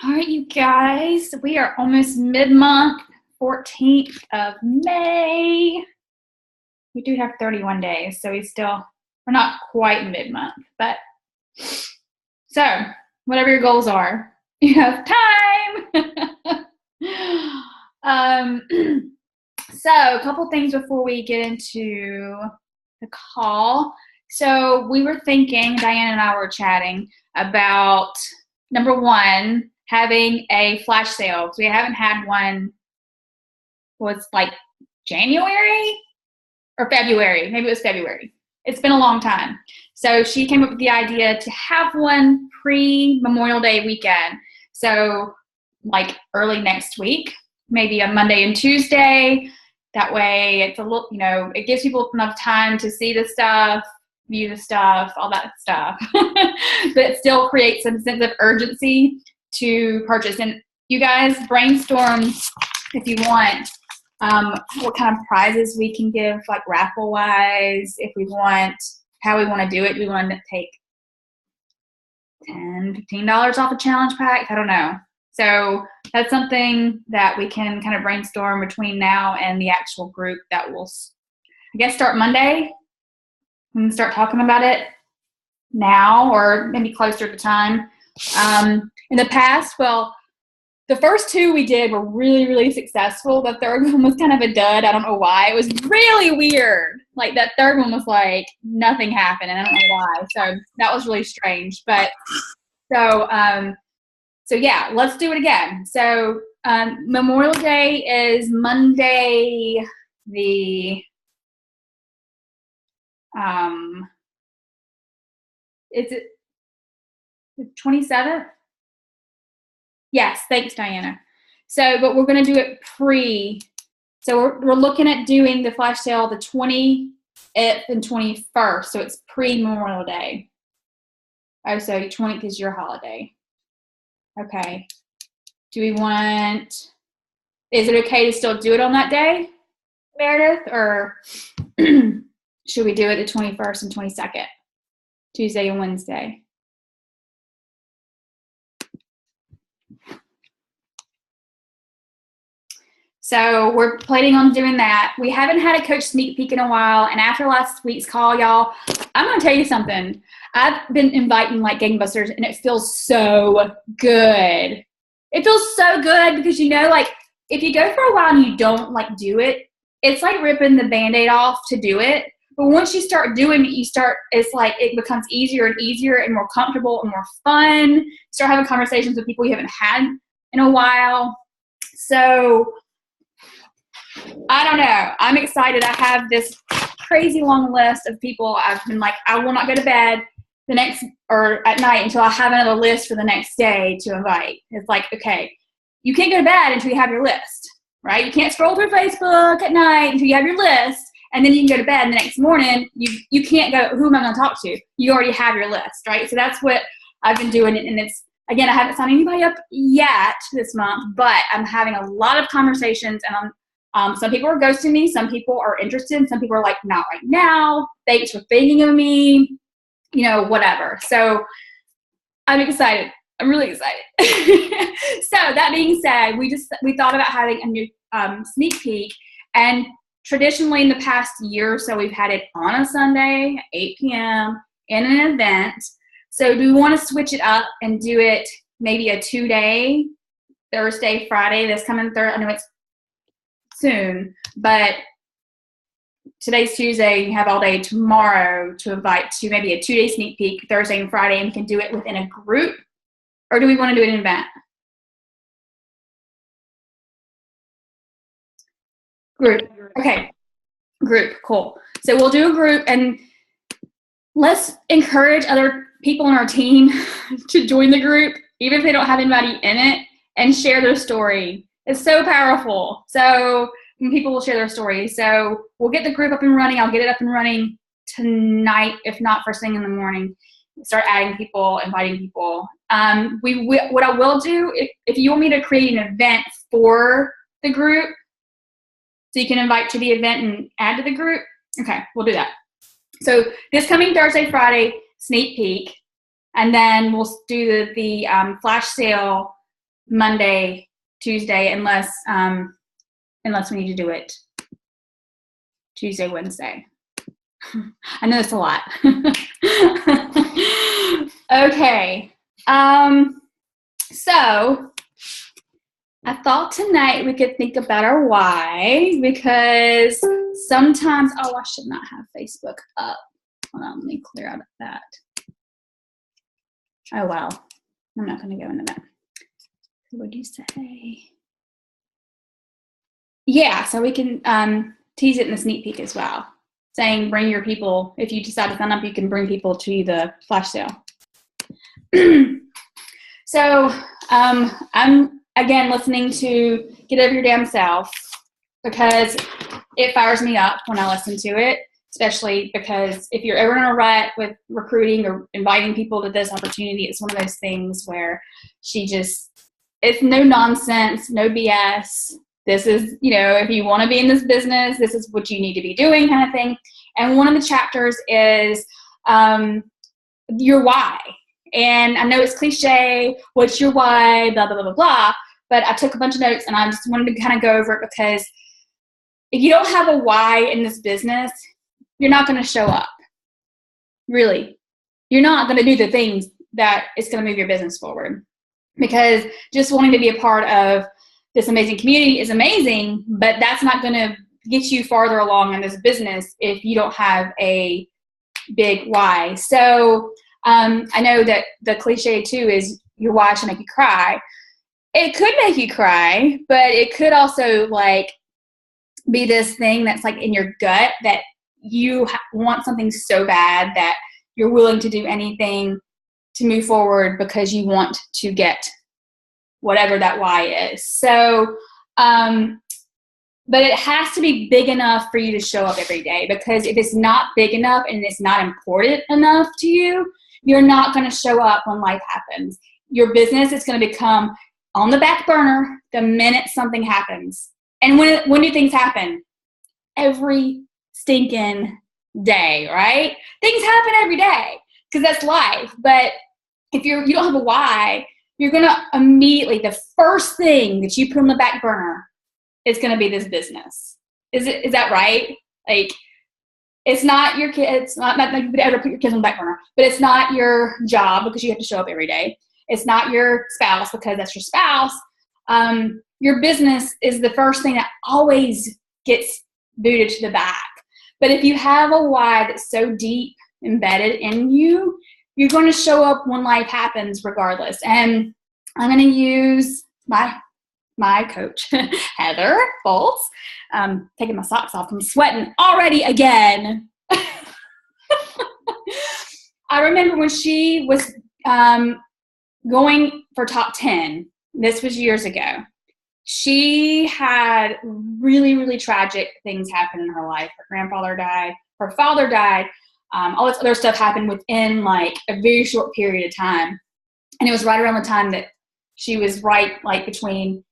All right, you guys, we are almost mid-month, 14th of May. We do have 31 days, so we're not quite mid-month, but so whatever your goals are, you have time. um, so a couple things before we get into the call. So we were thinking, Diane and I were chatting about number one, having a flash sale because we haven't had one. Was like January or February. Maybe it was February. It's been a long time. So she came up with the idea to have one pre-Memorial Day weekend. So like early next week, maybe a Monday and Tuesday. That way it's a little, it gives people enough time to see the stuff, view the stuff, all that stuff, but it still creates some sense of urgency to purchase. And you guys brainstorm if you want what kind of prizes we can give, like raffle wise, if we want, how we want to do it. Do we want to take $10, $15 off a challenge pack? I don't know. So that's something that we can kind of brainstorm between now and the actual group that will, I guess, start Monday. We can start talking about it now or maybe closer to time. In the past, the first two we did were really, really successful. The third one was kind of a dud. I don't know why. It was really weird. Like that third one was like nothing happened, and I don't know why. So that was really strange. But so yeah, let's do it again. So Memorial Day is Monday the is it the 27th? Yes, thanks, Diana. So, but we're going to do it so we're looking at doing the flash sale the 20th and 21st. So it's pre-Memorial Day. Oh, so 20th is your holiday. Okay. Is it okay to still do it on that day, Meredith? Or should we do it the 21st and 22nd? Tuesday and Wednesday? So we're planning on doing that. We haven't had a coach sneak peek in a while. And after last week's call, y'all, I'm going to tell you something. I've been inviting like gangbusters, and it feels so good. It feels so good because, like, if you go for a while and you don't, like, do it, it's like ripping the Band-Aid off to do it. But once you start doing it, it's like it becomes easier and easier and more comfortable and more fun. Start having conversations with people you haven't had in a while. So I don't know. I'm excited. I have this crazy long list of people. I've been like, I will not go to bed at night until I have another list for the next day to invite. It's like, okay, you can't go to bed until you have your list, right? You can't scroll through Facebook at night until you have your list, and then you can go to bed, and the next morning you can't go, who am I going to talk to? You already have your list, right? So that's what I've been doing, and it's, again, I haven't signed anybody up yet this month, but I'm having a lot of conversations, and some people are ghosting me. Some people are interested. Some people are like, not right now. Thanks for thinking of me, whatever. So I'm excited. I'm really excited. So that being said, we thought about having a new sneak peek. And traditionally in the past year or so, we've had it on a Sunday, 8 p.m. in an event. So do we want to switch it up and do it maybe a 2-day, Thursday, Friday, this coming Thursday? I know it's soon, but today's Tuesday. You have all day tomorrow to invite to maybe a 2-day sneak peek, Thursday and Friday, and we can do it within a group. Or do we want to do it in an event? Group. Okay. Group. Cool. So we'll do a group, and let's encourage other people in our team to join the group, even if they don't have anybody in it, and share their story. It's so powerful. So people will share their stories. So we'll get the group up and running. I'll get it up and running tonight, if not first thing in the morning. Start adding people, inviting people. What I will do, if you want me to create an event for the group, so you can invite to the event and add to the group, okay, we'll do that. So this coming Thursday, Friday, sneak peek, and then we'll do the flash sale Monday, Tuesday, unless we need to do it Tuesday, Wednesday. I know it's a lot. Okay. So I thought tonight we could think about our why, because sometimes, I should not have Facebook up. Hold on, let me clear out that. Oh, wow. I'm not going to go into that. What do you say? Yeah, so we can tease it in the sneak peek as well, saying bring your people. If you decide to sign up, you can bring people to the flash sale. So I'm, again, listening to Get Over Your Damn Self because it fires me up when I listen to it, especially because if you're ever in a rut with recruiting or inviting people to this opportunity, it's one of those things where it's no nonsense, no BS. This is, if you want to be in this business, this is what you need to be doing, kind of thing. And one of the chapters is your why. And I know it's cliche, what's your why, blah, blah, blah, blah, blah. But I took a bunch of notes and I just wanted to kind of go over it because if you don't have a why in this business, you're not going to show up. Really. You're not going to do the things that is going to move your business forward. Because just wanting to be a part of this amazing community is amazing, but that's not going to get you farther along in this business if you don't have a big why. So I know that the cliche too is your why should make you cry. It could make you cry, but it could also be this thing that's in your gut that you want something so bad that you're willing to do anything to move forward because you want to get whatever that why is. So, but it has to be big enough for you to show up every day, because if it's not big enough and it's not important enough to you, you're not going to show up when life happens. Your business is going to become on the back burner the minute something happens. And when do things happen? Every stinking day, right? Things happen every day because that's life. But if you don't have a why, you're going to immediately, the first thing that you put on the back burner is going to be this business. Is that right? It's not your kids, not like you would ever put your kids on the back burner, but it's not your job because you have to show up every day. It's not your spouse because that's your spouse. Your business is the first thing that always gets booted to the back. But if you have a why that's so deep embedded in you, you're going to show up when life happens regardless. And I'm going to use my coach, Heather Foltz. Taking my socks off. I'm sweating already again. I remember when she was going for top 10. This was years ago. She had really, really tragic things happen in her life. Her grandfather died. Her father died. All this other stuff happened within a very short period of time. And it was right around the time that she was right between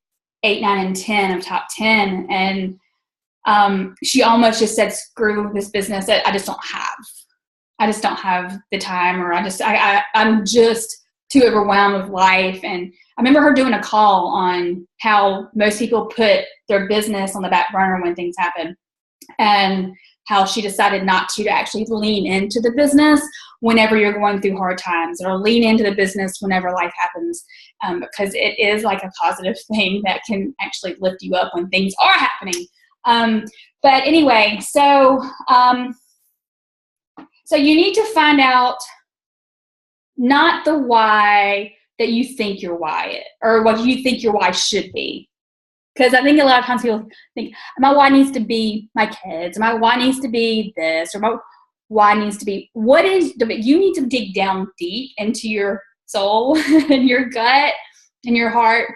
8, 9, and 10 of top 10. And she almost just said, screw this business that I just don't have the time, or I'm just too overwhelmed with life. And I remember her doing a call on how most people put their business on the back burner when things happen, and how she decided not to actually lean into the business whenever you're going through hard times, or lean into the business whenever life happens, because it is a positive thing that can actually lift you up when things are happening. But anyway, so you need to find out not the why that you think your why is, or what you think your why should be. Because I think a lot of times people think, my why needs to be my kids, my why needs to be this, or my why needs to be, you need to dig down deep into your soul and your gut and your heart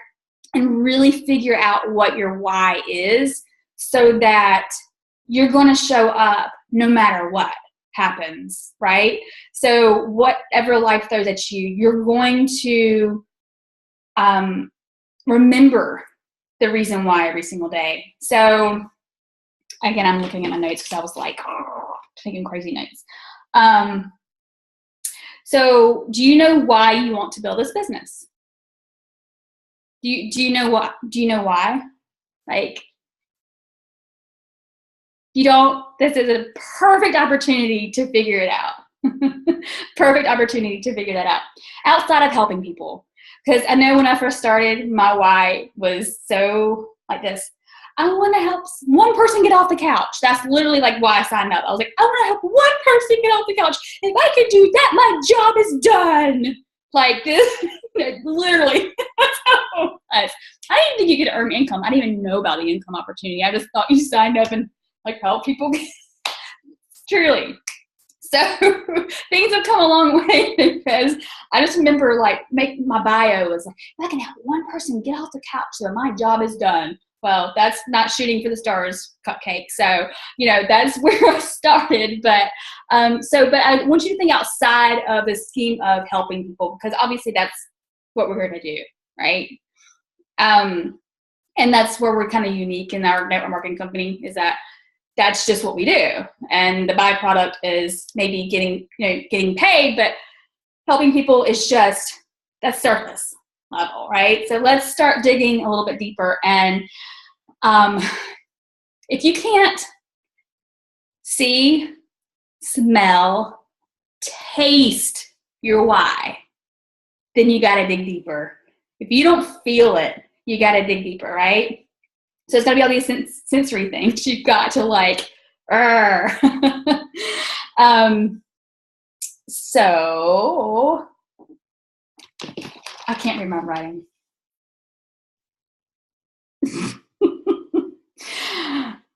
and really figure out what your why is, so that you're going to show up no matter what happens, right? So whatever life throws at you, you're going to remember the reason why every single day. So again, I'm looking at my notes because I was taking crazy notes. So do you know why you want to build this business? Do you know what? Do you know why? Like, you don't. This is a perfect opportunity to figure it out. Perfect opportunity to figure that out outside of helping people. Because I know when I first started, my why was so like this. I want to help one person get off the couch. That's literally like why I signed up. I was like, I want to help one person get off the couch. If I can do that, my job is done. Like this, literally. That's how it was. I didn't think you could earn income. I didn't even know about the income opportunity. I just thought you signed up and like help people. Truly. So things have come a long way because I just remember like my bio was like, if I can help one person get off the couch so my job is done. Well, that's not shooting for the stars, Cupcake. So, that's where I started. But but I want you to think outside of the scheme of helping people, because obviously that's what we're here to do, right? And that's where we're kind of unique in our network marketing company, is that that's just what we do. And the byproduct is maybe getting paid, but helping people is just that's surface level, right? So let's start digging a little bit deeper. And if you can't see, smell, taste your why, then you got to dig deeper. If you don't feel it, you got to dig deeper, right? So it's got to be all these sensory things. You've got to like, so I can't read my writing.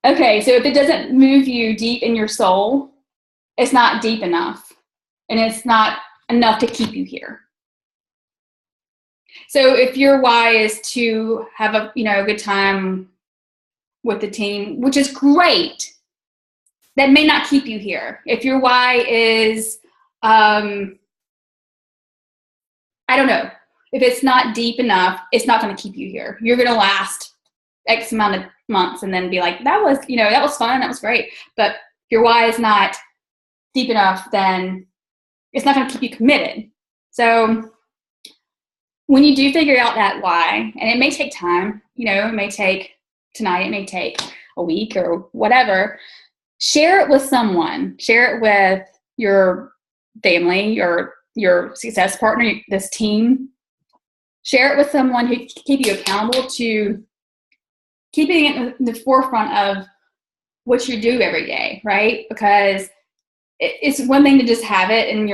Okay, so if it doesn't move you deep in your soul, it's not deep enough, and it's not enough to keep you here. So if your why is to have a good time with the team, which is great, that may not keep you here. If your why is, I don't know, if it's not deep enough, it's not going to keep you here. You're going to last X amount of months and then be like, that was fun, that was great. But if your why is not deep enough, then it's not going to keep you committed. So when you do figure out that why, and it may take time, it may take tonight, it may take a week or whatever, share it with someone. Share it with your family, your success partner, this team. Share it with someone who can keep you accountable to keeping it in the forefront of what you do every day, right? Because it's one thing to just have it and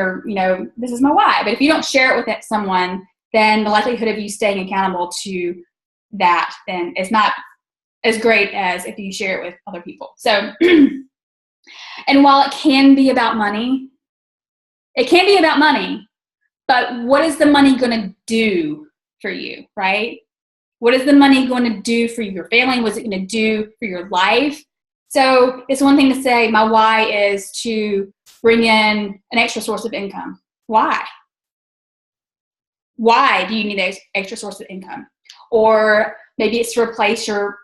this is my why. But if you don't share it with someone, then the likelihood of you staying accountable to that, then it's not as great as if you share it with other people. So, and while it can be about money, but what is the money going to do for you, right? What is the money going to do for your family? What's it going to do for your life? So it's one thing to say, my why is to bring in an extra source of income. Why? Why do you need an extra source of income? Or maybe it's to replace your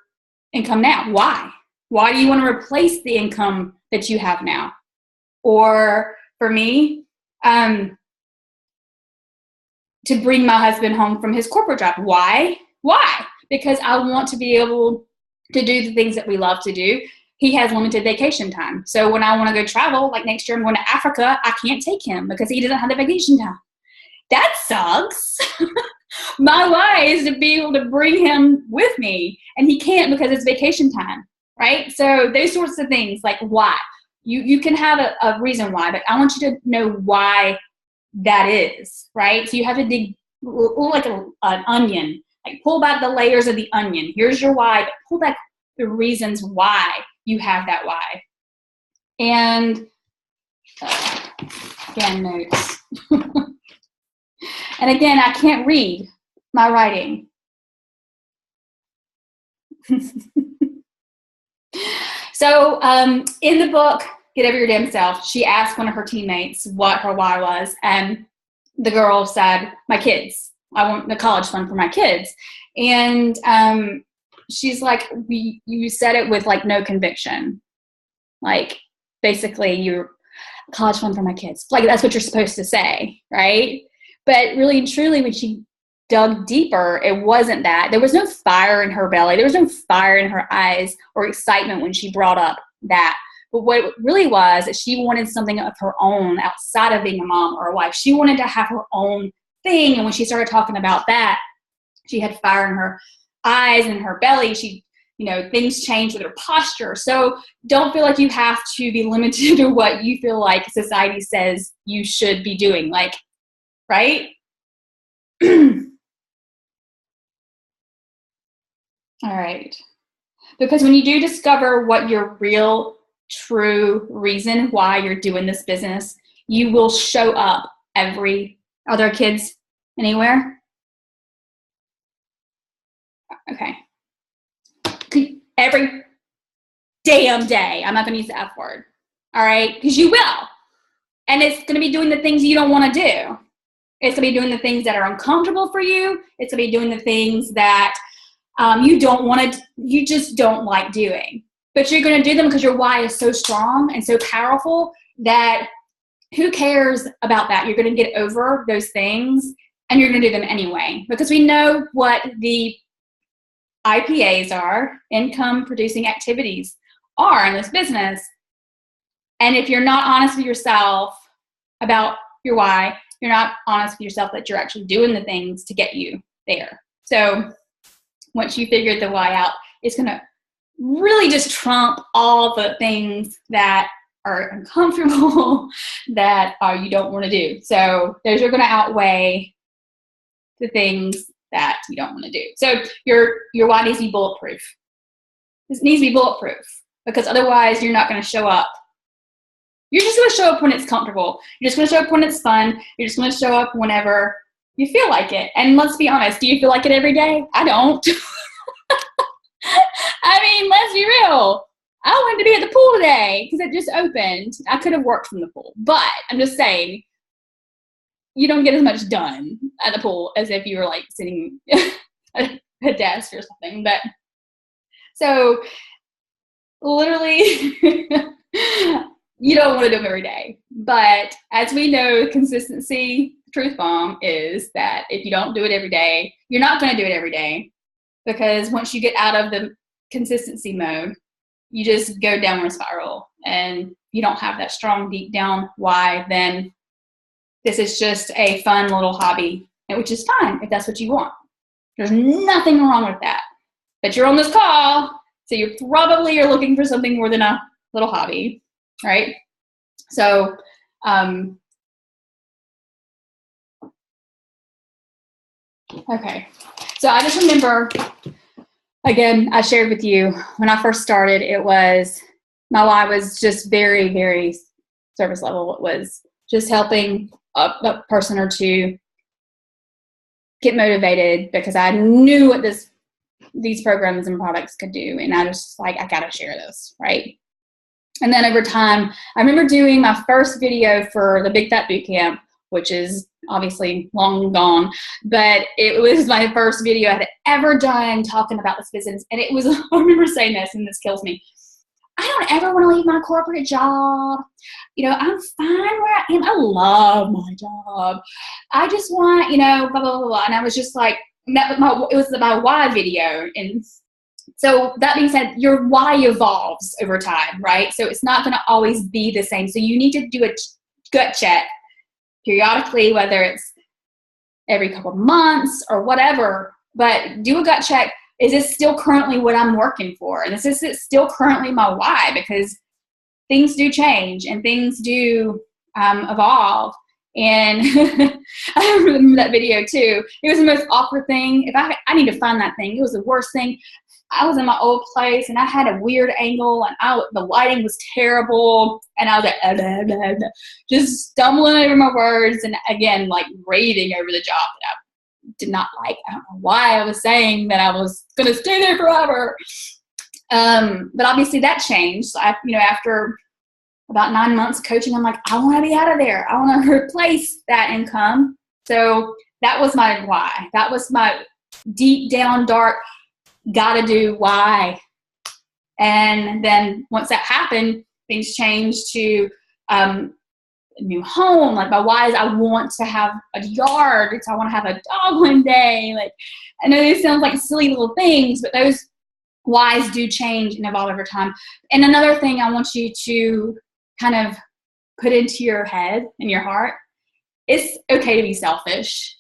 income now. Why? Why do you want to replace the income that you have now? Or for me, to bring my husband home from his corporate job. Why? Because I want to be able to do the things that we love to do. He has limited vacation time. So when I want to go travel, like next year I'm going to Africa, I can't take him because he doesn't have the vacation time. That sucks. My why is to be able to bring him with me, and he can't because it's vacation time, right? So those sorts of things, like why. You can have a reason why, but I want you to know why that is, right? So you have to dig like an onion, like pull back the layers of the onion. Here's your why, but pull back the reasons why you have that why. And again, notes. And again, I can't read my writing. So in the book, Get Over Your Damn Self, she asked one of her teammates what her why was, and the girl said, my kids. I want the college fund for my kids. And she's like, you said it with like no conviction. Like basically you're college fund for my kids. Like that's what you're supposed to say, right? But really and truly when she dug deeper, it wasn't that. There was no fire in her belly. There was no fire in her eyes or excitement when she brought up that. But what it really was is she wanted something of her own outside of being a mom or a wife. She wanted to have her own thing. And when she started talking about that, she had fire in her eyes and her belly. She, things changed with her posture. So don't feel like you have to be limited to what you feel like society says you should be doing. Like, right? All right. Because when you do discover what your real, true reason why you're doing this business, you will show up are there kids anywhere? Okay. Every damn day. I'm not going to use the F word. All right? Because you will. And it's going to be doing the things you don't want to do. It's going to be doing the things that are uncomfortable for you. It's going to be doing the things that you just don't like doing. But you're going to do them because your why is so strong and so powerful that who cares about that? You're going to get over those things and you're going to do them anyway. Because we know what the IPAs are, income producing activities, are in this business. And if you're not honest with yourself about your why, you're not honest with yourself that you're actually doing the things to get you there. So once you figure the why out, it's going to really just trump all the things that are uncomfortable that you don't want to do. So those are going to outweigh the things that you don't want to do. So your why needs to be bulletproof. This needs to be bulletproof because otherwise you're not going to show up. You're just going to show up when it's comfortable. You're just going to show up when it's fun. You're just going to show up whenever you feel like it. And let's be honest, do you feel like it every day? I don't. I mean, let's be real. I wanted to be at the pool today because it just opened. I could have worked from the pool. But I'm just saying, you don't get as much done at the pool as if you were like sitting at a desk or something. But so literally, you don't want to do them every day. But as we know, consistency, truth bomb is that if you don't do it every day, you're not going to do it every day. Because once you get out of the consistency mode, you just go downward spiral and you don't have that strong deep down why, then this is just a fun little hobby, which is fine if that's what you want. There's nothing wrong with that. But you're on this call, so you probably are looking for something more than a little hobby, right? So, okay. So I just remember, again, I shared with you when I first started, my why was just very, very service level. It was just helping a person or two get motivated because I knew what these programs and products could do. And I was like, I got to share this, right? And then over time, I remember doing my first video for the Big Fat Boot Camp, which is obviously long gone, but it was my first video I had ever done talking about this business. And it was, I remember saying this, and this kills me. I don't ever want to leave my corporate job. I'm fine where I am. I love my job. I just want, blah, blah, blah, blah. And I was just like, it was my why video. And so that being said, your why evolves over time, right? So it's not going to always be the same. So you need to do a gut check periodically, whether it's every couple of months or whatever, but do a gut check. Is this still currently what I'm working for? And is this still currently my why? Because things do change and things do evolve. And I remember that video too. It was the most awkward thing. I need to find that thing. It was the worst thing. I was in my old place and I had a weird angle and the lighting was terrible. And I was like, just stumbling over my words. And again, like raving over the job that I did not like. I don't know why I was saying that I was going to stay there forever. But obviously that changed. So after about 9 months of coaching, I'm like, I want to be out of there. I want to replace that income. So that was my why. That was my deep down, dark, gotta do why. And then once that happened, things changed to new home. Like my why is I want to have a yard. So I want to have a dog one day. Like I know this sounds like silly little things, but those whys do change and evolve over time. And another thing I want you to kind of put into your head and your heart, it's okay to be selfish.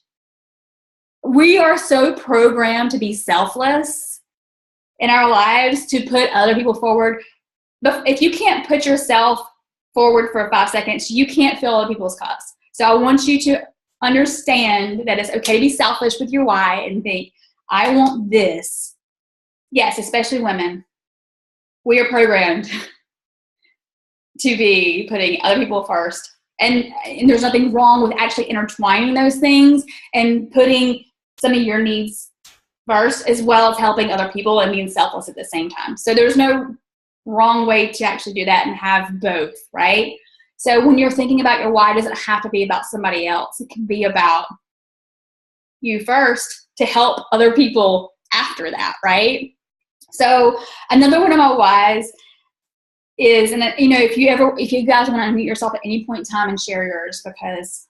We are so programmed to be selfless in our lives, to put other people forward. But if you can't put yourself forward for 5 seconds, you can't fill other people's cups. So I want you to understand that it's okay to be selfish with your why and think, I want this. Yes, especially women. We are programmed to be putting other people first. And there's nothing wrong with actually intertwining those things and putting some of your needs first, as well as helping other people and being selfless at the same time. So there's no wrong way to actually do that and have both, right? So when you're thinking about your why, it doesn't have to be about somebody else. It can be about you first to help other people after that, right? So another one of my whys is, and you know, if you guys want to unmute yourself at any point in time and share yours, because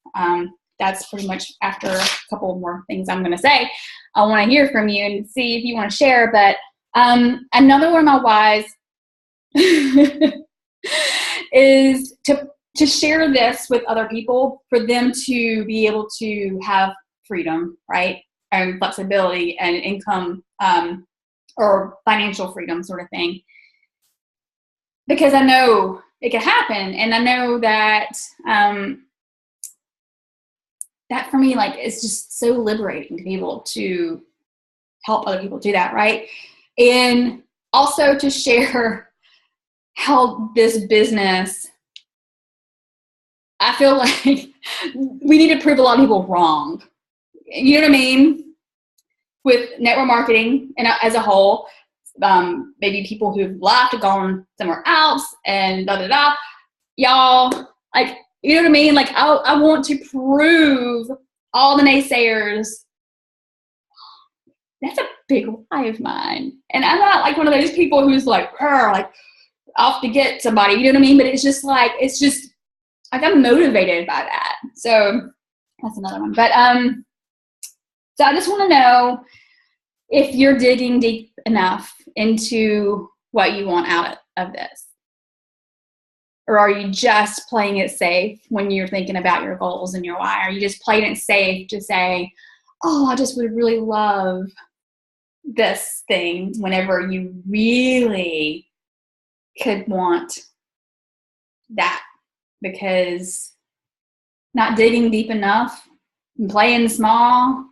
that's pretty much after a couple more things I'm going to say. I want to hear from you and see if you want to share. But another one of my whys is to share this with other people, for them to be able to have freedom, right? And flexibility and income or financial freedom sort of thing. Because I know it can happen, and I know that that for me, like, it's just so liberating to be able to help other people do that, right? And also to share how this business, I feel like we need to prove a lot of people wrong. You know what I mean? With network marketing and as a whole, maybe people who've left, gone somewhere else, and da-da-da. Y'all, like, you know what I mean? Like, I want to prove all the naysayers. That's a big why of mine. And I'm not like one of those people who's like off to get somebody, you know what I mean? But it's just like I'm motivated by that. So that's another one. But so I just want to know if you're digging deep enough into what you want out of this. Or are you just playing it safe when you're thinking about your goals and your why? Are you just playing it safe to say, oh, I just would really love this thing, whenever you really could want that? Because not digging deep enough and playing small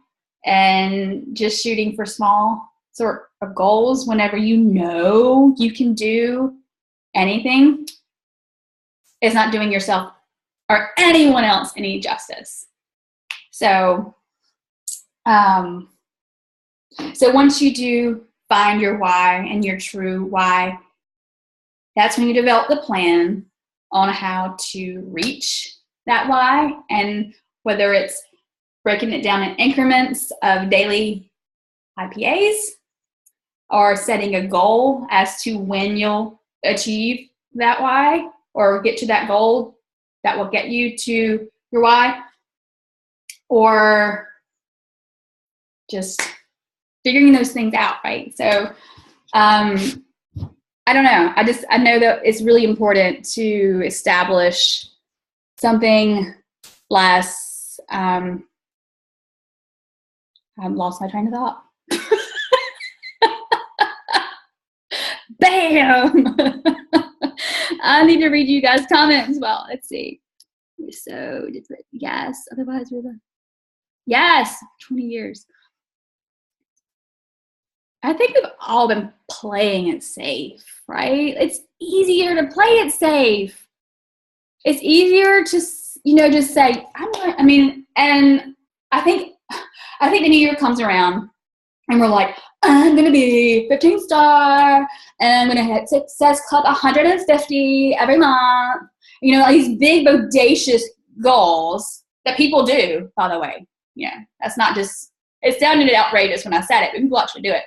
and just shooting for small sort of goals whenever you know you can do anything, is not doing yourself or anyone else any justice. So, so once you do find your why and your true why, that's when you develop the plan on how to reach that why, and whether it's breaking it down in increments of daily IPAs, or setting a goal as to when you'll achieve that why, or get to that goal that will get you to your why, or just figuring those things out, right? So I don't know. I know that it's really important to establish something less. I lost my train of thought. Bam! I need to read you guys' comments. Well, let's see. So, yes. Otherwise, we're the yes. 20 years. I think we've all been playing it safe, right? It's easier to play it safe. It's easier to, just say, and I think the new year comes around and we're like, I'm going to be 15-star and I'm going to hit Success Club 150 every month. These big, bodacious goals that people do, by the way. Yeah, that's not just, it sounded outrageous when I said it, but people actually do it.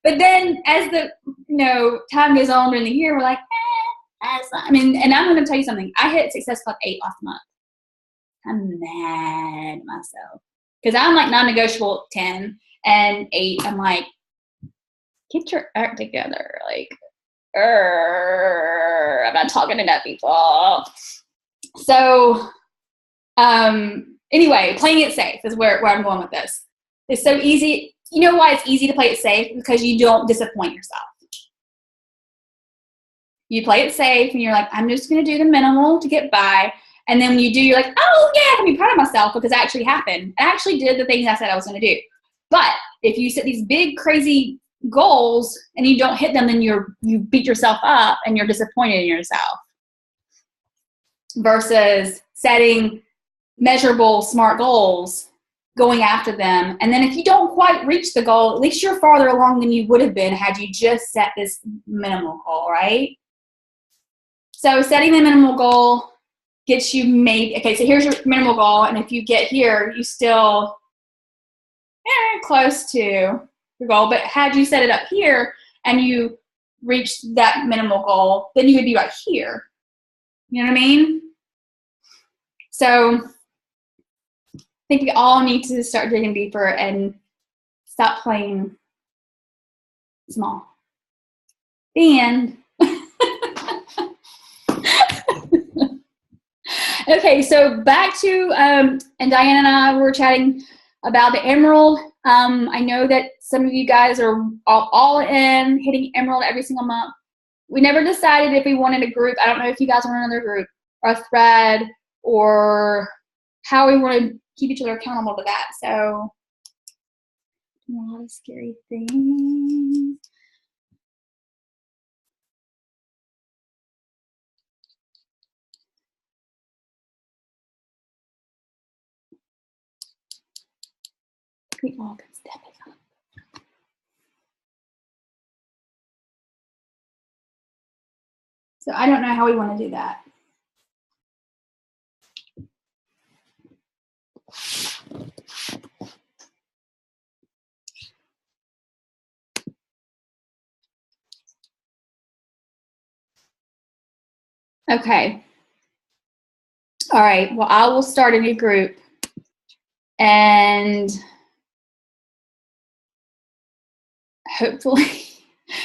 But then as the, time goes on during the year, we're like, I mean, and I'm going to tell you something. I hit Success Club 8 last month. I'm mad at myself. Because I'm like non-negotiable 10 and 8. I'm like, get your act together. Like, I'm not talking to that people. So, anyway, playing it safe is where I'm going with this. It's so easy. You know why it's easy to play it safe? Because you don't disappoint yourself. You play it safe and you're like, I'm just going to do the minimal to get by. And then when you do, you're like, oh yeah, I can be proud of myself because it actually happened. I actually did the things I said I was going to do. But if you set these big, crazy goals and you don't hit them, then you beat yourself up and you're disappointed in yourself. Versus setting measurable, smart goals, going after them. And then if you don't quite reach the goal, at least you're farther along than you would have been had you just set this minimal goal, right? So setting the minimal goal gets you okay, so here's your minimal goal, and if you get here, you still close to your goal, but had you set it up here and you reached that minimal goal, then you would be right here. You know what I mean? So I think we all need to start digging deeper and stop playing small. The end. Okay, so back to, and Diane and I were chatting about the Emerald. I know that some of you guys are all in, hitting Emerald every single month. We never decided if we wanted a group. I don't know if you guys want another group or a thread or how we want to keep each other accountable to that. So, a lot of scary things. We all can step it up. So I don't know how we want to do that. Okay. All right. Well, I will start a new group. And hopefully,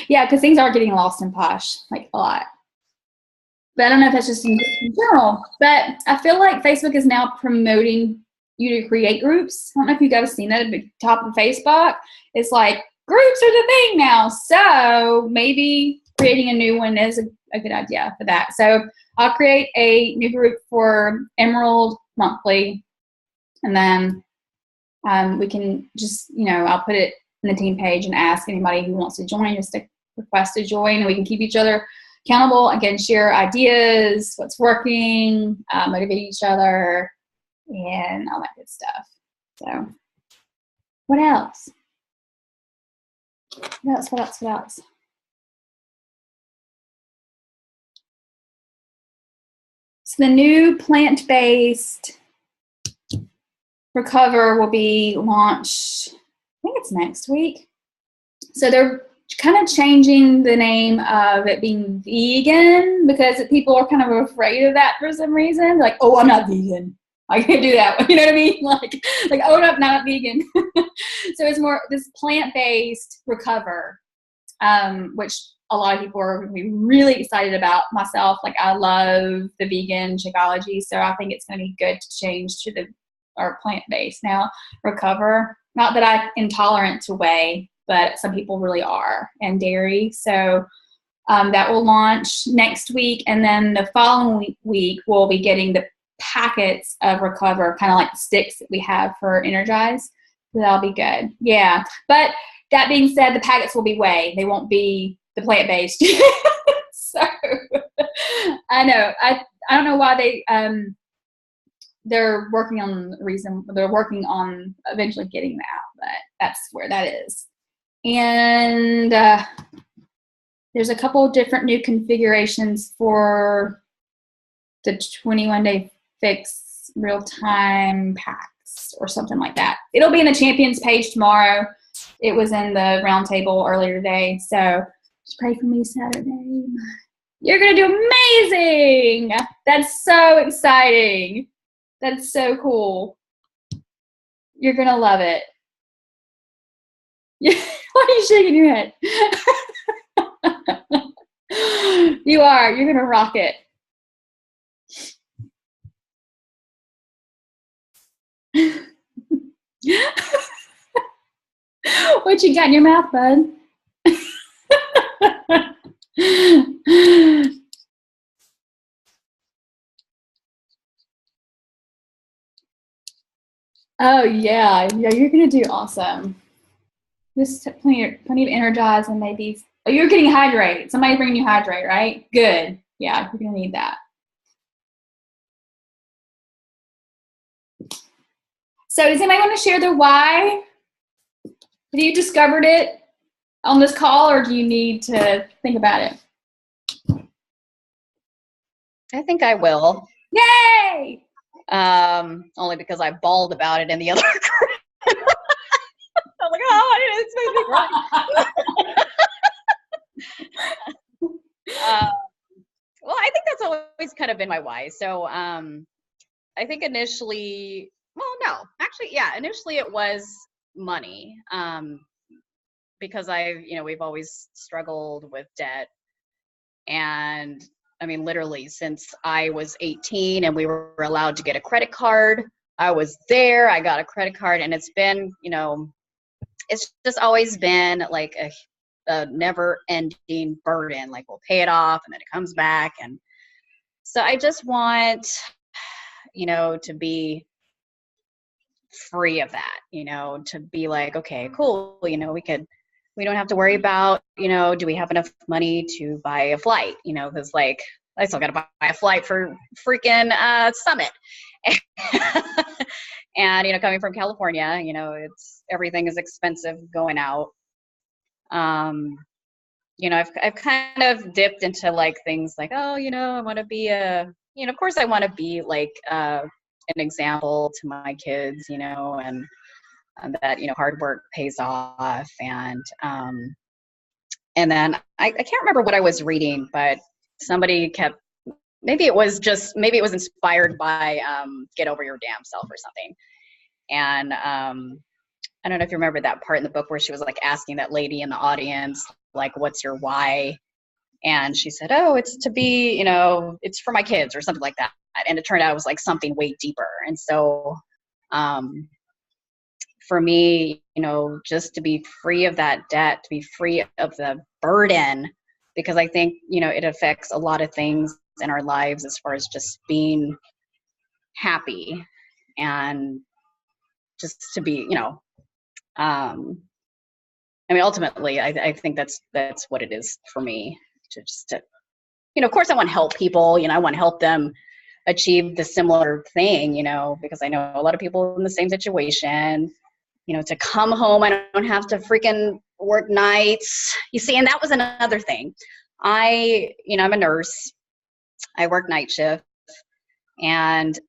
yeah, because things are getting lost in Posh, like a lot. But I don't know if that's just in general. But I feel like Facebook is now promoting you to create groups. I don't know if you guys have seen that at the top of Facebook. It's like groups are the thing now. So maybe creating a new one is a good idea for that. So I'll create a new group for Emerald monthly. And then we can just, I'll put it in the team page and ask anybody who wants to join, just to request to join, and we can keep each other accountable and can share ideas, what's working, motivate each other, and all that good stuff. So, what else? What else? So the new plant-based Recover will be launched, I think it's next week. So they're kind of changing the name of it being vegan because people are kind of afraid of that for some reason. Like, oh, I'm not vegan. I can't do that. You know what I mean? Like oh, no, not vegan. So it's more this plant-based Recover, which a lot of people are going to be really excited about. Myself, like I love the vegan Shakeology, so I think it's going to be good to change to our plant-based now, Recover. Not that I'm intolerant to whey, but some people really are, and dairy. So that will launch next week, and then the following week we'll be getting the packets of Recover, kind of like the sticks that we have for Energize. So that'll be good. Yeah, but that being said, the packets will be whey. They won't be the plant-based. So I know. I don't know why they're working on the reason. They're working on eventually getting that, but that's where that is. And there's a couple of different new configurations for the 21-day fix real-time packs or something like that. It'll be in the champions page tomorrow. It was in the roundtable earlier today, so just pray for me Saturday. You're going to do amazing. That's so exciting. That's so cool. You're going to love it. Why are you shaking your head? You are. You're going to rock it. What you got in your mouth, bud? Oh yeah, you're gonna do awesome. Just plenty of energize and maybe. Oh, you're getting hydrate. Somebody's bringing you hydrate, right? Good. Yeah, you're gonna need that. So, does anybody want to share their why? Have you discovered it on this call, or do you need to think about it? I think I will. Yay! Only because I bawled about it in the other group. I'm like, oh, this makes me cry. Well, I think that's always kind of been my why. So I think initially it was money. Because we've always struggled with debt. And I mean, literally since I was 18 and we were allowed to get a credit card, I was there, I got a credit card, and it's been, it's just always been like a never ending burden. Like we'll pay it off and then it comes back. And so I just want, to be free of that, to be like, okay, cool. We don't have to worry about, do we have enough money to buy a flight? Because like I still got to buy a flight for freaking Summit. And, coming from California, everything is expensive going out. I've kind of dipped into like things like, oh, I want to be of course I want to be like an example to my kids, and that, hard work pays off. And then I can't remember what I was reading, but somebody maybe it was inspired by Get Over Your Damn Self or something. And I don't know if you remember that part in the book where she was like asking that lady in the audience, like, what's your why? And she said, oh, it's to be, it's for my kids or something like that. And it turned out it was like something way deeper. And so for me, just to be free of that debt, to be free of the burden, because I think, it affects a lot of things in our lives as far as just being happy and just to be, ultimately, I think that's what it is for me to of course I want to help people, I want to help them achieve the similar thing, because I know a lot of people in the same situation, to come home, I don't have to freaking work nights. You see, and that was another thing. I'm a nurse. I work night shift. And,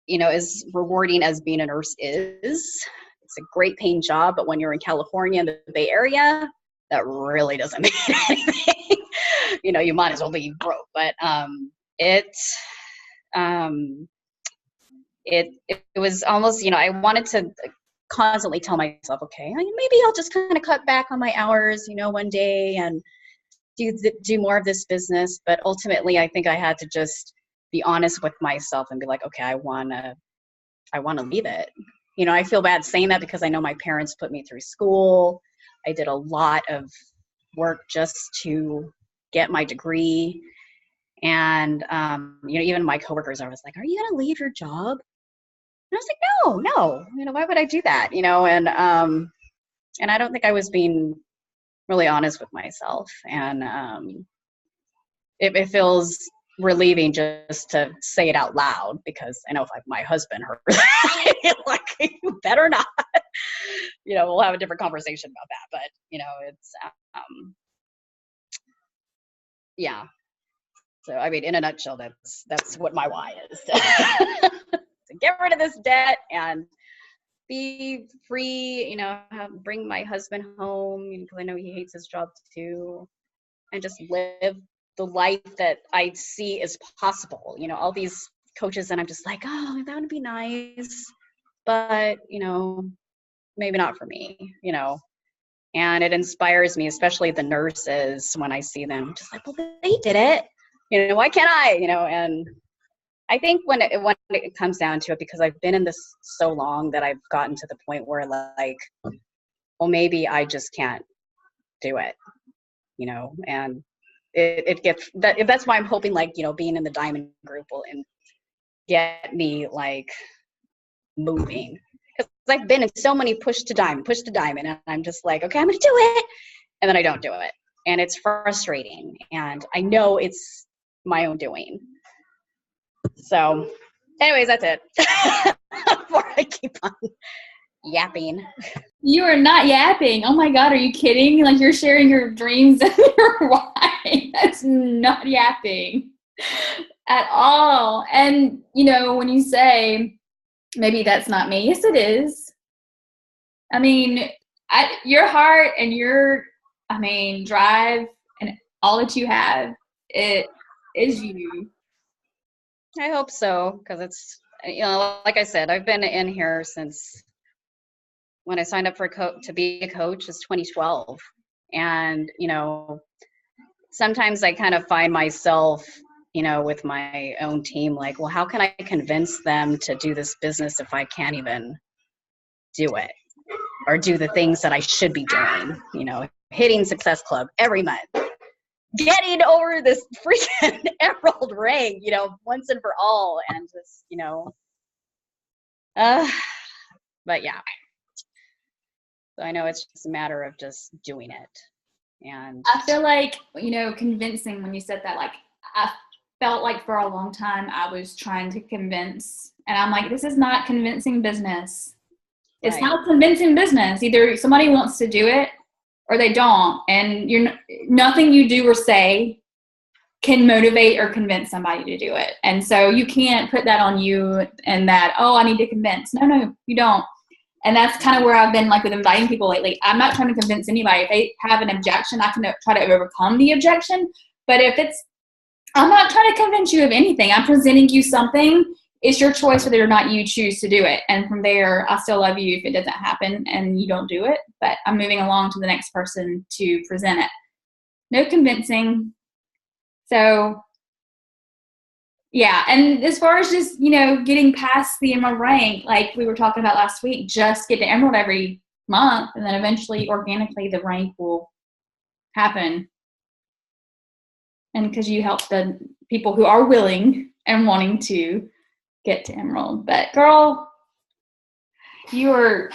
as rewarding as being a nurse is, it's a great paying job. But when you're in California, in the Bay Area, that really doesn't mean anything. You might as well be broke. But it was almost, I wanted to constantly tell myself, okay, maybe I'll just kind of cut back on my hours, one day and do more of this business. But ultimately, I think I had to just be honest with myself and be like, okay, I want to leave it. I feel bad saying that because I know my parents put me through school. I did a lot of work just to get my degree. And, even my coworkers, I was like, are you going to leave your job? And I was like, no, why would I do that? And I don't think I was being really honest with myself. And it feels relieving just to say it out loud, because I know if my husband heard that, like, you better not, we'll have a different conversation about that. But, it's, yeah. So, in a nutshell, that's what my why is. To get rid of this debt and be free, bring my husband home, because I know he hates his job too, and just live the life that I see is possible. You know, all these coaches, and I'm just like, oh, that would be nice, but you know, maybe not for me. You know, and it inspires me, especially the nurses, when I see them, just like, well, they did it. You know, why can't I? You know, and I think when it comes down to it, because I've been in this so long that I've gotten to the point where like, well, maybe I just can't do it, you know, and it gets that's why I'm hoping, like, you know, being in the Diamond group will get me like moving, because I've been in so many push to diamond, and I'm just like, okay, I'm gonna do it, and then I don't do it, and it's frustrating, and I know it's my own doing. So anyways, that's it. Before I keep on yapping. You are not yapping. Oh my God, are you kidding? Like, you're sharing your dreams and your why. That's not yapping at all. And, you know, when you say, maybe that's not me, yes, it is. I mean, your heart and your, drive and all that you have, it is you. I hope so, because it's, you know, like I said, I've been in here since when I signed up for to be a coach is 2012. And, you know, sometimes I kind of find myself, you know, with my own team, like, well, how can I convince them to do this business if I can't even do it or do the things that I should be doing? You know, hitting Success Club every month, getting over this freaking emerald ring, you know, once and for all, and just, you know, but yeah. So I know it's just a matter of just doing it. And I feel like, you know, convincing, when you said that, like, I felt like for a long time I was trying to convince, and I'm like, this is not convincing business. It's not convincing business. Either somebody wants to do it or they don't, and nothing you do or say can motivate or convince somebody to do it. And so you can't put that on you and that, oh, I need to convince. No, you don't. And that's kind of where I've been, like, with inviting people lately. I'm not trying to convince anybody. If they have an objection, I can try to overcome the objection. But I'm not trying to convince you of anything. I'm presenting you something. It's your choice whether or not you choose to do it. And from there, I still love you if it doesn't happen and you don't do it. But I'm moving along to the next person to present it. No convincing. So, yeah. And as far as just, you know, getting past the emerald rank, like we were talking about last week, just get to emerald every month, and then eventually, organically, the rank will happen. And because you help the people who are willing and wanting to get to emerald. But girl, you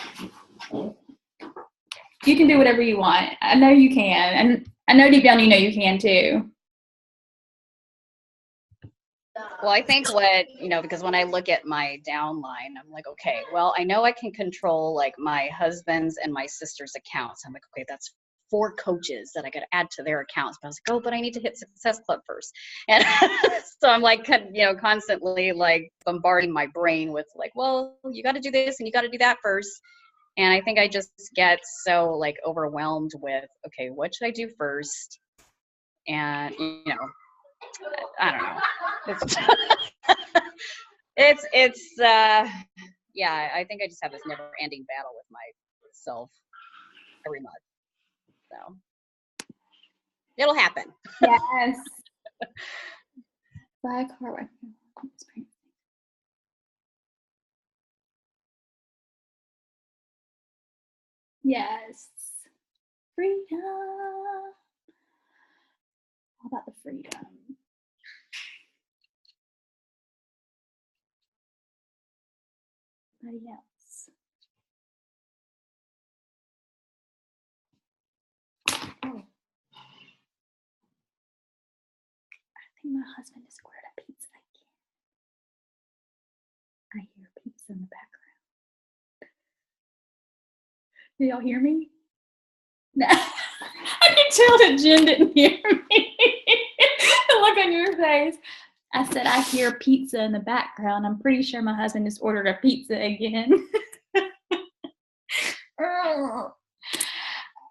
can do whatever you want. I know you can. And I know deep down you know you can too. Well, I think because when I look at my downline, I'm like, okay, well, I know I can control like my husband's and my sister's accounts. I'm like, okay, that's 4 coaches that I got to add to their accounts. But I was like, oh, but I need to hit Success Club first. And so I'm like, you know, constantly like bombarding my brain with like, well, you got to do this and you got to do that first. And I think I just get so like overwhelmed with, okay, what should I do first? And, you know, I don't know. It's yeah, I think I just have this never ending battle with myself every month. So it'll happen. Yes. Buy a car. Yes. Freedom. How about the freedom? Anybody else? Oh. I think my husband just ordered a pizza again. I hear pizza in the background. Do y'all hear me? No. I can tell that Jen didn't hear me. The look on your face. I said, I hear pizza in the background. I'm pretty sure my husband just ordered a pizza again. I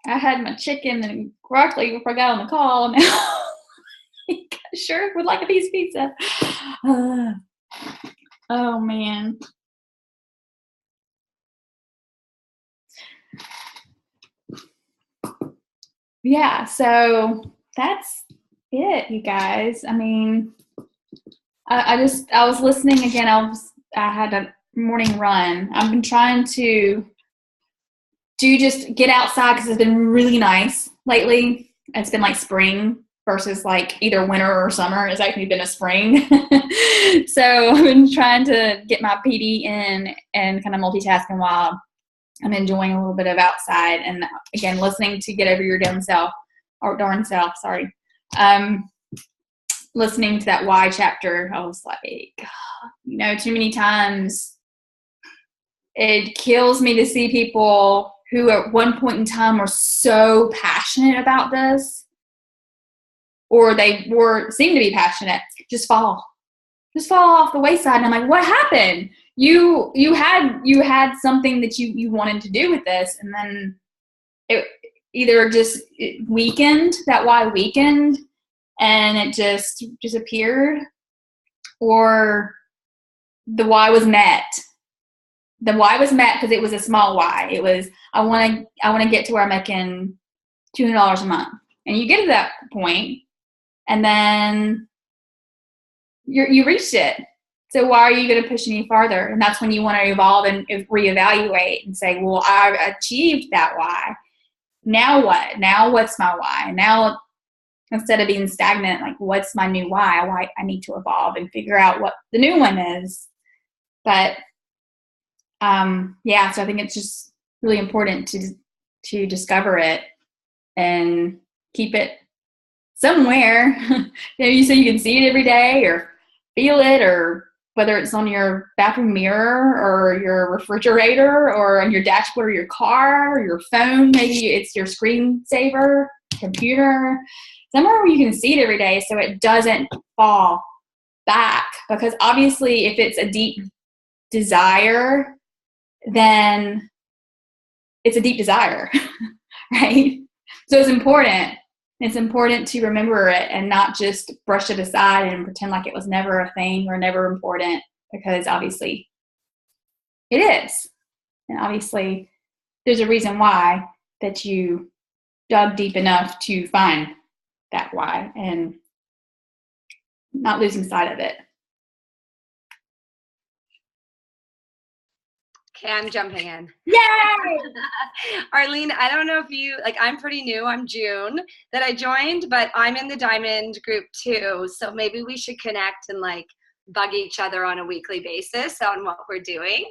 had my chicken and broccoli before I got on the call. Now Sure, would like a piece of pizza. Oh man. Yeah, so that's it, you guys. I mean, I was listening again. I had a morning run. I've been trying to just get outside because it's been really nice lately. It's been like spring versus like either winter or summer. It's actually been a spring. So I've been trying to get my PD in and kind of multitasking while I'm enjoying a little bit of outside and again listening to Get Over Your Damn Self or Darn Self. Sorry. Listening to that Why chapter, I was like, too many times it kills me to see people who at one point in time were so passionate about this, or they seem to be passionate, just fall off the wayside. And I'm like, what happened? You had something that you wanted to do with this, and then it either just weakened, that why weakened, and it just disappeared, or the why was met. The why was met because it was a small why. It was, I want to get to where I'm making $200 a month, and you get to that point, and then you reached it. So why are you going to push any farther? And that's when you want to evolve and reevaluate and say, well, I achieved that why. Now what? Now what's my why? Now, instead of being stagnant, like, what's my new why? Why I need to evolve and figure out what the new one is. But so I think it's just really important to discover it and keep it somewhere. You say you can see it every day or feel it, or whether it's on your bathroom mirror or your refrigerator or on your dashboard of your car or your phone. Maybe it's your screensaver, computer, somewhere where you can see it every day so it doesn't fall back. Because obviously if it's a deep desire, then it's a deep desire, right? So it's important. It's important to remember it and not just brush it aside and pretend like it was never a thing or never important, because obviously it is. And obviously there's a reason why that you dug deep enough to find that why and not losing sight of it. Okay, I'm jumping in. Yay! Arlene, I don't know if you, I'm pretty new. I'm June that I joined, but I'm in the Diamond group too. So maybe we should connect and bug each other on a weekly basis on what we're doing.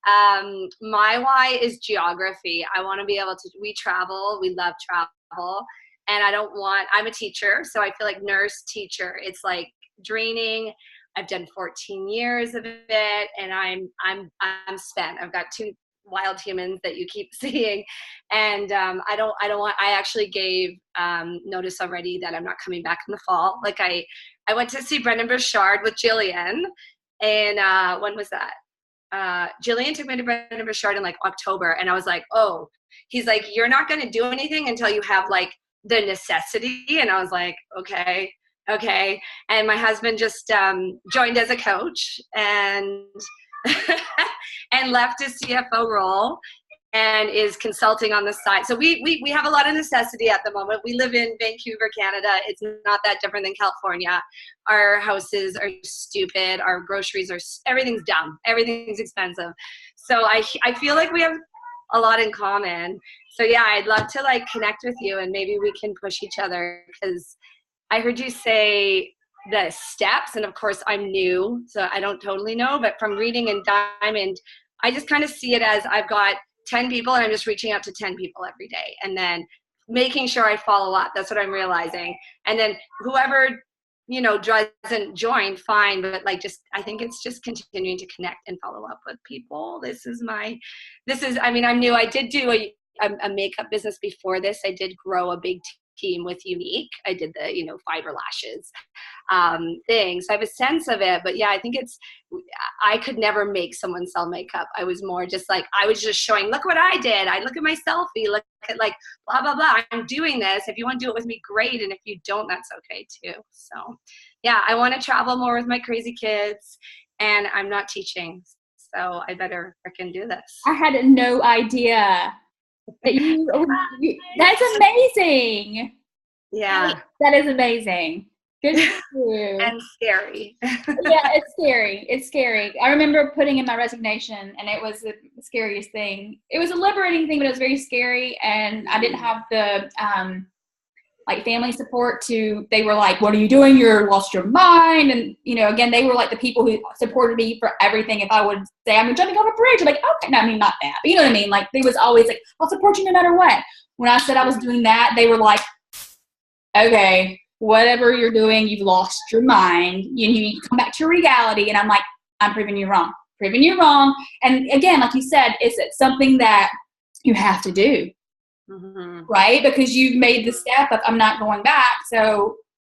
My why is geography. I want to be able to, we travel, we love travel. And I'm a teacher. So I feel like nurse, teacher, it's draining. I've done 14 years of it, and I'm spent. I've got 2 wild humans that you keep seeing, and I actually gave notice already that I'm not coming back in the fall. I went to see Brendan Burchard with Jillian, and when was that? Jillian took me to Brendan Burchard in October, and I was like, oh, he's like, you're not going to do anything until you have the necessity, and I was like, okay. And my husband just joined as a coach and and left his CFO role and is consulting on the side. So we have a lot of necessity at the moment. We live in Vancouver, Canada. It's not that different than California. Our houses are stupid. Our groceries everything's dumb. Everything's expensive. So I feel like we have a lot in common. So yeah, I'd love to connect with you and maybe we can push each other, because I heard you say the steps, and of course I'm new, so I don't totally know, but from reading in Diamond, I just kind of see it as I've got 10 people and I'm just reaching out to 10 people every day and then making sure I follow up. That's what I'm realizing. And then whoever, doesn't join, fine, but I think it's just continuing to connect and follow up with people. I'm new. I did do a makeup business before this. I did grow a big team with Younique. I did the fiber lashes thing, so I have a sense of it. But yeah, I think I could never make someone sell makeup. I was more just I was just showing, look what I did. I look at my selfie, look like blah, blah, blah. I'm doing this. If you want to do it with me, great. And if you don't, that's okay too. So yeah, I want to travel more with my crazy kids, and I'm not teaching. So I better freaking do this. I had no idea that that's amazing. Yeah. That is amazing. Good for you. And scary. Yeah, it's scary. It's scary. I remember putting in my resignation, and it was the scariest thing. It was a liberating thing, but it was very scary, and I didn't have the like family support they were like, what are you doing? You're lost your mind. And, again, they were like the people who supported me for everything. If I would say, I'm jumping off a bridge, I'm like, okay, no, I mean, not that. But you know what I mean? Like, they was always like, I'll support you no matter what. When I said I was doing that, they were like, okay, whatever you're doing, you've lost your mind. You need to come back to reality. And I'm like, I'm proving you wrong. Proving you wrong. And again, like you said, it's something that you have to do. Mm-hmm. Right? Because you've made the step of I'm not going back. So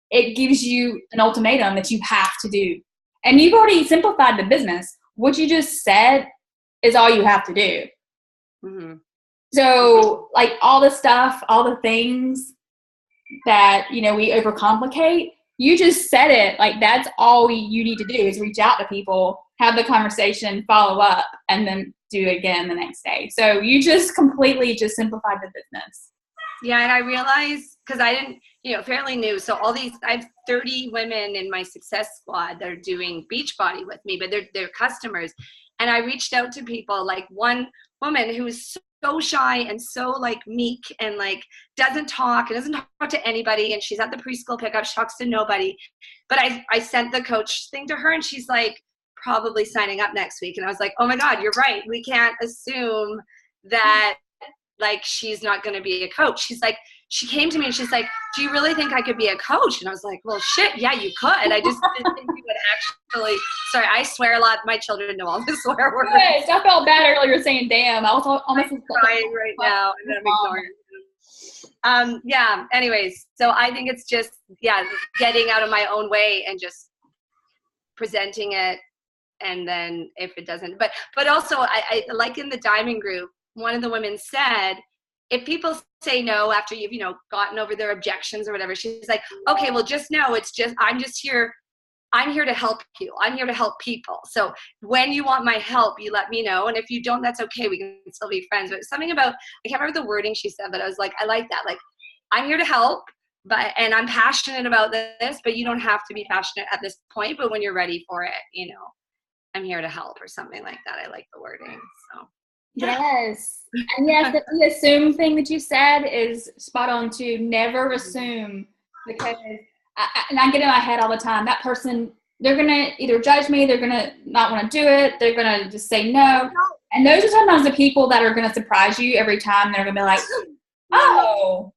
it gives you an ultimatum that you have to do. And you've already simplified the business. What you just said is all you have to do. Mm-hmm. So like all the stuff, all the things that, we overcomplicate, you just said it. Like that's all you need to do is reach out to people, have the conversation, follow up, and then do it again the next day. So you just completely just simplified the business. Yeah, and I realized, because I didn't, fairly new. So I have 30 women in my success squad that are doing Beachbody with me, but they're customers. And I reached out to people, like one woman who is so shy and so like meek and like doesn't talk and doesn't talk to anybody. And she's at the preschool pickup, she talks to nobody. But I sent the coach thing to her, and she's like, probably signing up next week. And I was like, oh my God, you're right. We can't assume that like she's not going to be a coach. She's like, she came to me and she's like, do you really think I could be a coach? And I was like, well, shit, yeah, you could. I just didn't think you would actually. Sorry, I swear a lot. My children know all the swear words. Yes, I felt bad earlier saying damn. I was almost crying right now, and I'm ignoring. Yeah, anyways, so I think it's just, getting out of my own way and just presenting it. And then if it doesn't, but also I like in the Diamond group, one of the women said, if people say no after you've, gotten over their objections or whatever, she's like, okay, well, just know I'm here to help you. I'm here to help people. So when you want my help, you let me know. And if you don't, that's okay. We can still be friends. But something about, I can't remember the wording she said, but I was like, I like that. Like, I'm here to help, and I'm passionate about this, but you don't have to be passionate at this point. But when you're ready for it, I'm here to help or something like that. I like the wording. So. Yes. And yes, the assume thing that you said is spot on too. Never assume, because I get in my head all the time. That person, they're going to either judge me, they're going to not want to do it, they're going to just say no. And those are sometimes the people that are going to surprise you every time. They're going to be like, oh,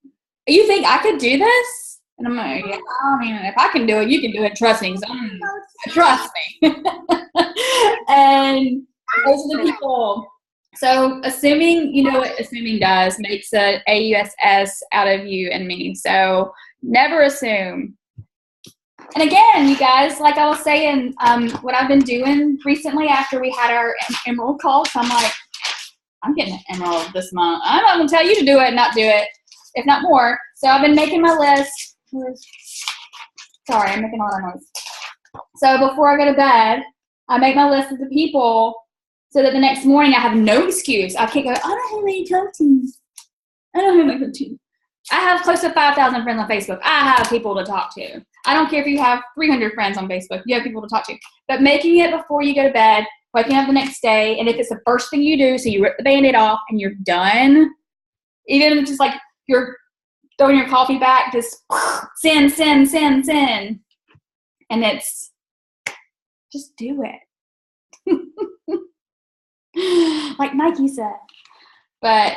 you think I could do this? And I'm like, yeah, I mean, if I can do it, you can do it. Trust me. Trust me. And those are the people. So assuming, what assuming does, makes a AUSS out of you and me. So never assume. And again, you guys, like I was saying, what I've been doing recently after we had our Emerald call, so I'm like, I'm getting an Emerald this month. I'm not going to tell you to do it and not do it, if not more. So I've been making my list. Sorry, I'm making all that noise. So before I go to bed, I make my list of the people so that the next morning I have no excuse. I can't go, I don't have any coaches. I don't have any coaches. I have close to 5,000 friends on Facebook. I have people to talk to. I don't care if you have 300 friends on Facebook. You have people to talk to. But making it before you go to bed, waking up the next day, and if it's the first thing you do, so you rip the Band-Aid off and you're done, even if it's just like you're throwing your coffee back, just send. And it's, just do it. Like Nike said. But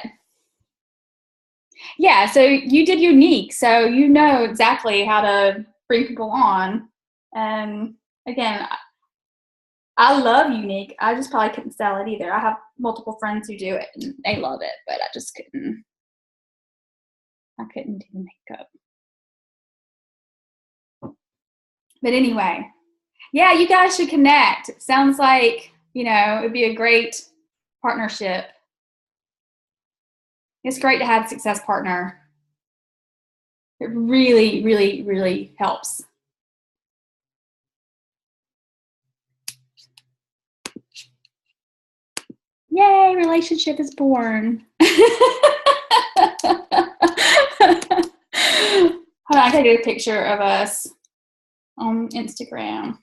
yeah, so you did Younique, so you know exactly how to bring people on. And again, I love Younique. I just probably couldn't sell it either. I have multiple friends who do it and they love it, but I just couldn't. I couldn't do makeup. But anyway, yeah, you guys should connect. It sounds like, it'd be a great partnership. It's great to have a success partner. It really, really, really helps. Yay, relationship is born. Hold on, I gotta get a picture of us on Instagram.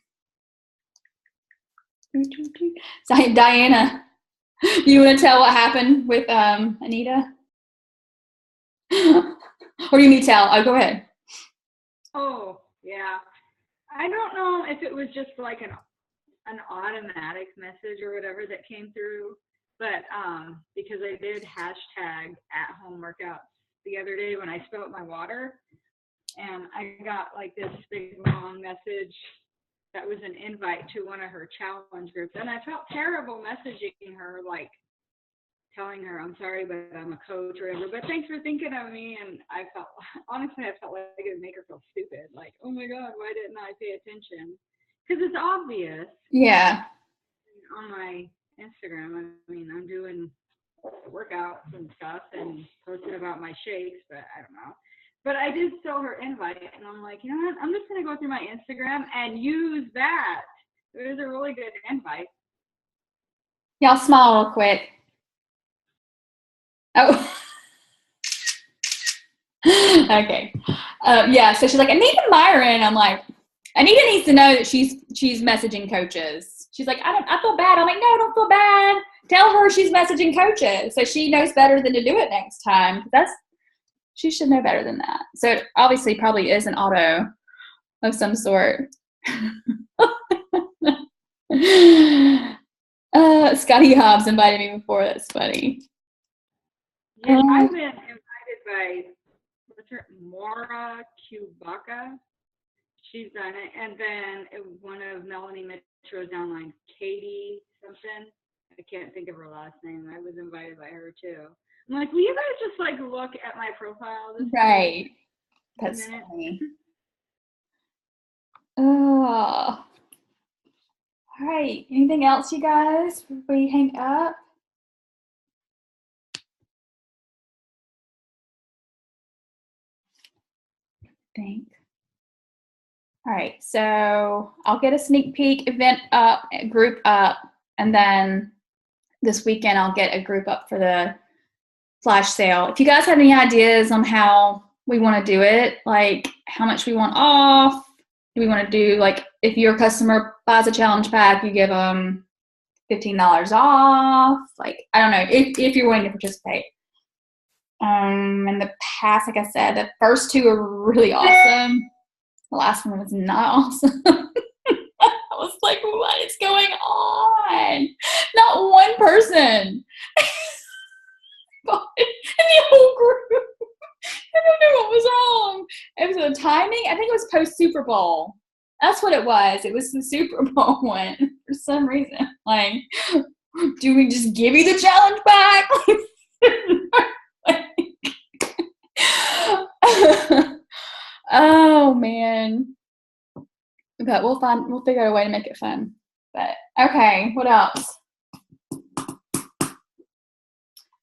So, Diana, you want to tell what happened with Anita? Or do you need to tell? Oh, go ahead. Oh, yeah. I don't know if it was just like an automatic message or whatever that came through, but because I did hashtag at home workouts the other day when I spilled my water, and I got like this big long message that was an invite to one of her challenge groups, and I felt terrible messaging her, like telling her I'm sorry, but I'm a coach or whatever, but thanks for thinking of me. And I felt like it would make her feel stupid, like, oh my god, why didn't I pay attention? Because it's obvious. Yeah. On my Instagram, I mean, I'm doing workouts and stuff and posting about my shakes, but I don't know. But I did show her invite, and I'm like, you know what? I'm just going to go through my Instagram and use that. It was a really good invite. Y'all smile real quick. Oh. Okay. Yeah, so she's like, Anita Myron. I'm like, Anita needs to know that she's messaging coaches. She's like, I feel bad. I'm like, no, don't feel bad. Tell her she's messaging coaches so she knows better than to do it next time. She should know better than that. So it obviously probably is an auto of some sort. Scotty Hobbs invited me before. That's funny. Yeah, I've been invited by, what's her, Maura Kubaka. She's done it. And then one of Melanie Mitro's downline, Katie something. I can't think of her last name. I was invited by her too. I'm like, will you guys just like look at my profile? Right. That's funny. Oh. All right. Anything else, you guys, before we hang up? Think. All right. So I'll get a sneak peek event up, group up, and then this weekend I'll get a group up for the flash sale. If you guys have any ideas on how we want to do it, like how much we want off, do we want to do, like, if your customer buys a challenge pack, you give them $15 off. Like, I don't know, if you're willing to participate. In the past, like I said, the first two are really awesome. The last one was not awesome. I was like, what is going on? Not one person. In the whole group. I don't know what was wrong. It was the timing. I think it was post Super Bowl. That's what it was. It was the Super Bowl one for some reason. Like, do we just give you the challenge back? Oh man. But we'll figure out a way to make it fun. But okay, what else?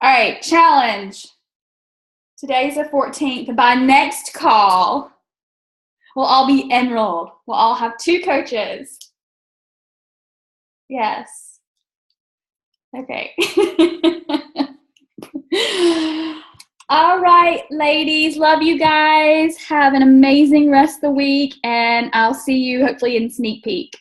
All right, challenge. Today's the 14th. By next call, we'll all be enrolled. We'll all have 2 coaches. Yes. Okay. All right, ladies. Love you guys. Have an amazing rest of the week, and I'll see you hopefully in sneak peek.